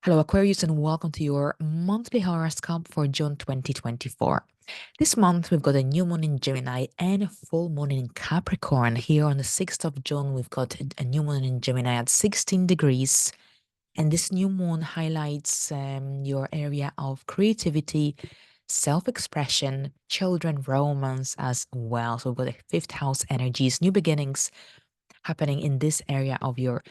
Hello, Aquarius, and welcome to your monthly horoscope for June 2024. This month, we've got a new moon in Gemini and a full moon in Capricorn. Here on the 6th of June, we've got a new moon in Gemini at 16 degrees. And this new moon highlights your area of creativity, self expression, children, romance as well. So we've got the fifth house energies, new beginnings happening in this area of your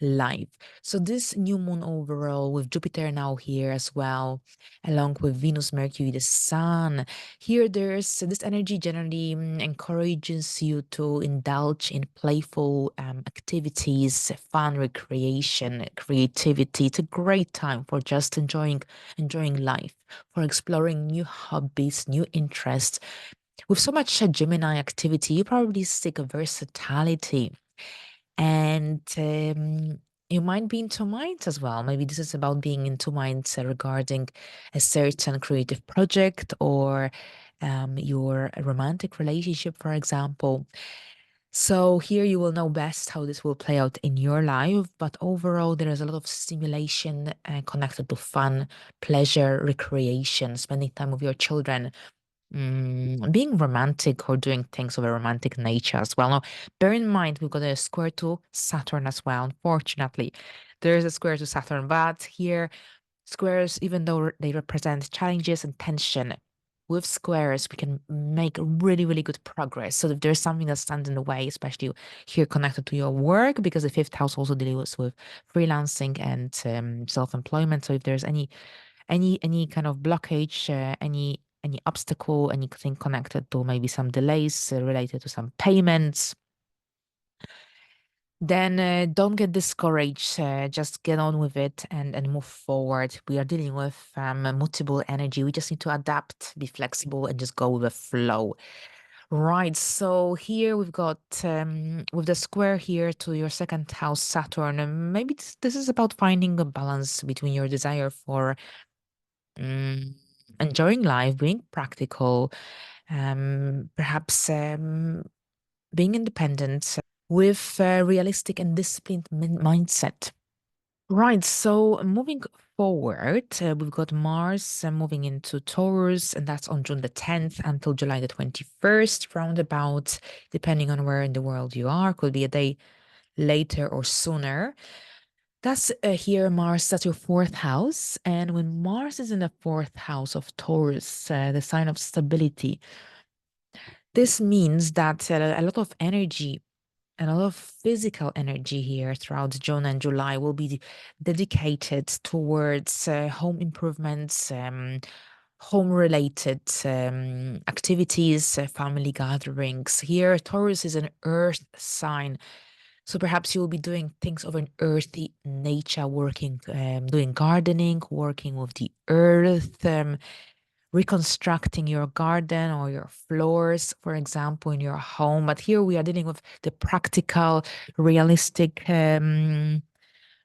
life. So this new moon overall with Jupiter now here as well, along with Venus, Mercury, the Sun. Here there's this energy generally encourages you to indulge in playful activities, fun, recreation, creativity. It's a great time for just enjoying life, for exploring new hobbies, new interests. With so much Gemini activity, you probably seek a versatility and you might be in two minds as well. Maybe this is about being in two minds regarding a certain creative project or your romantic relationship, for example. So here you will know best how this will play out in your life. But overall, there is a lot of stimulation connected to fun, pleasure, recreation, spending time with your children, being romantic or doing things of a romantic nature as well. Now, bear in mind, we've got a square to Saturn as well. Unfortunately, there is a square to Saturn, but here, squares, even though they represent challenges and tension, with squares, we can make really, really good progress. So if there's something that stands in the way, especially here connected to your work, because the fifth house also deals with freelancing and self-employment. So if there's any kind of blockage, any obstacle, anything connected to maybe some delays related to some payments, then don't get discouraged. Just get on with it and move forward. We are dealing with mutable energy. We just need to adapt, be flexible, and just go with the flow. Right. So here we've got with the square here to your second house, Saturn. And maybe this is about finding a balance between your desire for mm, enjoying life, being practical, perhaps being independent with a realistic and disciplined mindset. Right. So moving forward, we've got Mars moving into Taurus, and that's on June the 10th until July the 21st, roundabout, depending on where in the world you are. Could be a day later or sooner. That's here, Mars, that's your fourth house. And when Mars is in the fourth house of Taurus, the sign of stability, this means that a lot of energy and a lot of physical energy here throughout June and July will be dedicated towards home improvements, home related activities, family gatherings. Here, Taurus is an earth sign. So perhaps you'll be doing things of an earthy nature, working, doing gardening, working with the earth, reconstructing your garden or your floors, for example, in your home. But here we are dealing with the practical, realistic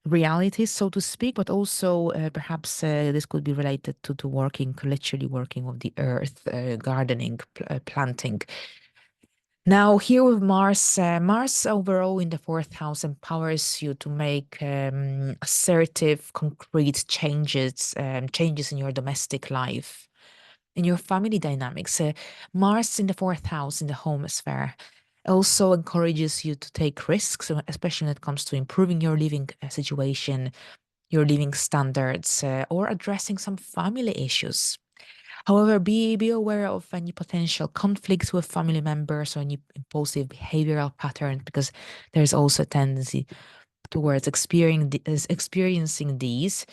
realities, so to speak, but also perhaps this could be related to working, literally working with the earth, gardening, planting. Now, here with Mars, Mars overall in the fourth house empowers you to make assertive, concrete changes in your domestic life, in your family dynamics. Mars in the fourth house in the home sphere also encourages you to take risks, especially when it comes to improving your living situation, your living standards, or addressing some family issues. However, be aware of any potential conflicts with family members or any impulsive behavioral patterns, because there's also a tendency towards experiencing these.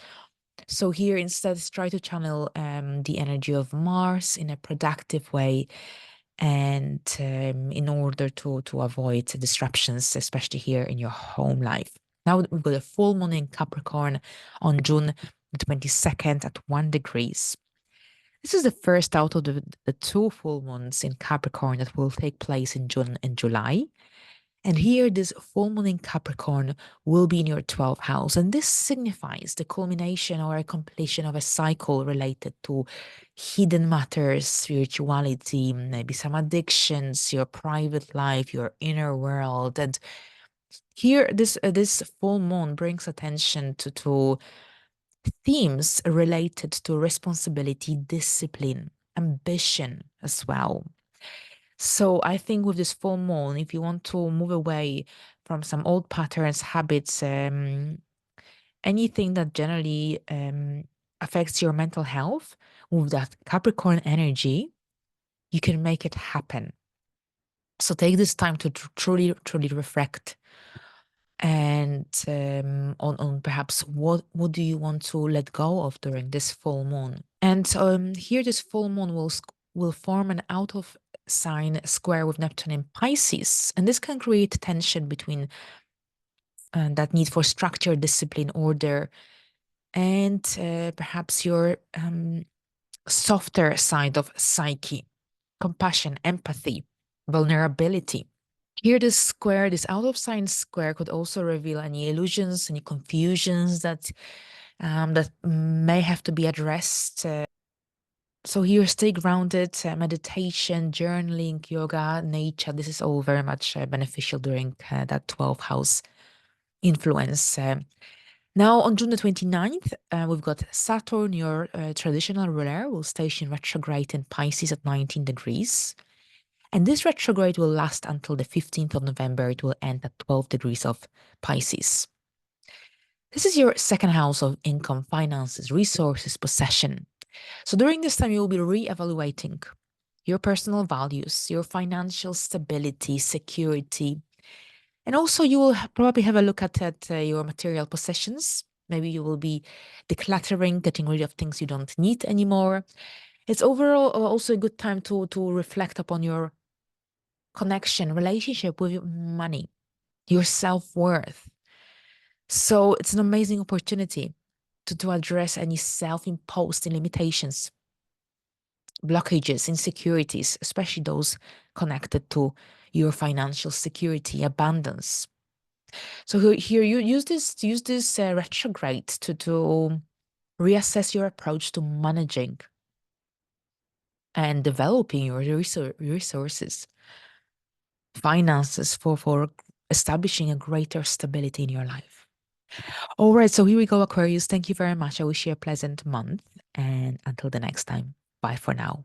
So here, instead, try to channel the energy of Mars in a productive way, and in order to avoid disruptions, especially here in your home life. Now we've got a full moon in Capricorn on June the 22nd at 1 degrees. This is the first out of the two full moons in Capricorn that will take place in June and July. And here, this full moon in Capricorn will be in your 12th house. And this signifies the culmination or a completion of a cycle related to hidden matters, spirituality, maybe some addictions, your private life, your inner world. And here, this full moon brings attention to themes related to responsibility, discipline, ambition as well. So I think with this full moon, if you want to move away from some old patterns, habits, anything that generally affects your mental health, with that Capricorn energy, you can make it happen. So take this time to truly reflect and on perhaps what do you want to let go of during this full moon. And here this full moon will form an out of sign square with Neptune in Pisces, and this can create tension between that need for structure, discipline, order, and perhaps your softer side of psyche, compassion, empathy, vulnerability. Here, this out of sign square could also reveal any illusions, any confusions that may have to be addressed. So here, stay grounded, meditation, journaling, yoga, nature. This is all very much beneficial during that 12th house influence. Now, on June the 29th, we've got Saturn, your traditional ruler, will station retrograde in Pisces at 19 degrees. And this retrograde will last until the 15th of November. It will end at 12 degrees of Pisces. This is your second house of income, finances, resources, possession. So during this time, you will be re-evaluating your personal values, your financial stability, security. And also you will probably have a look at your material possessions. Maybe you will be decluttering, getting rid of things you don't need anymore. It's overall also a good time to reflect upon your connection, relationship with your money, your self-worth. So it's an amazing opportunity to address any self-imposed limitations, blockages, insecurities, especially those connected to your financial security, abundance. So here you use this retrograde to reassess your approach to managing and developing your resources, finances for establishing a greater stability in your life. All right, so here we go, Aquarius. Thank you very much. I wish you a pleasant month, and until the next time, bye for now.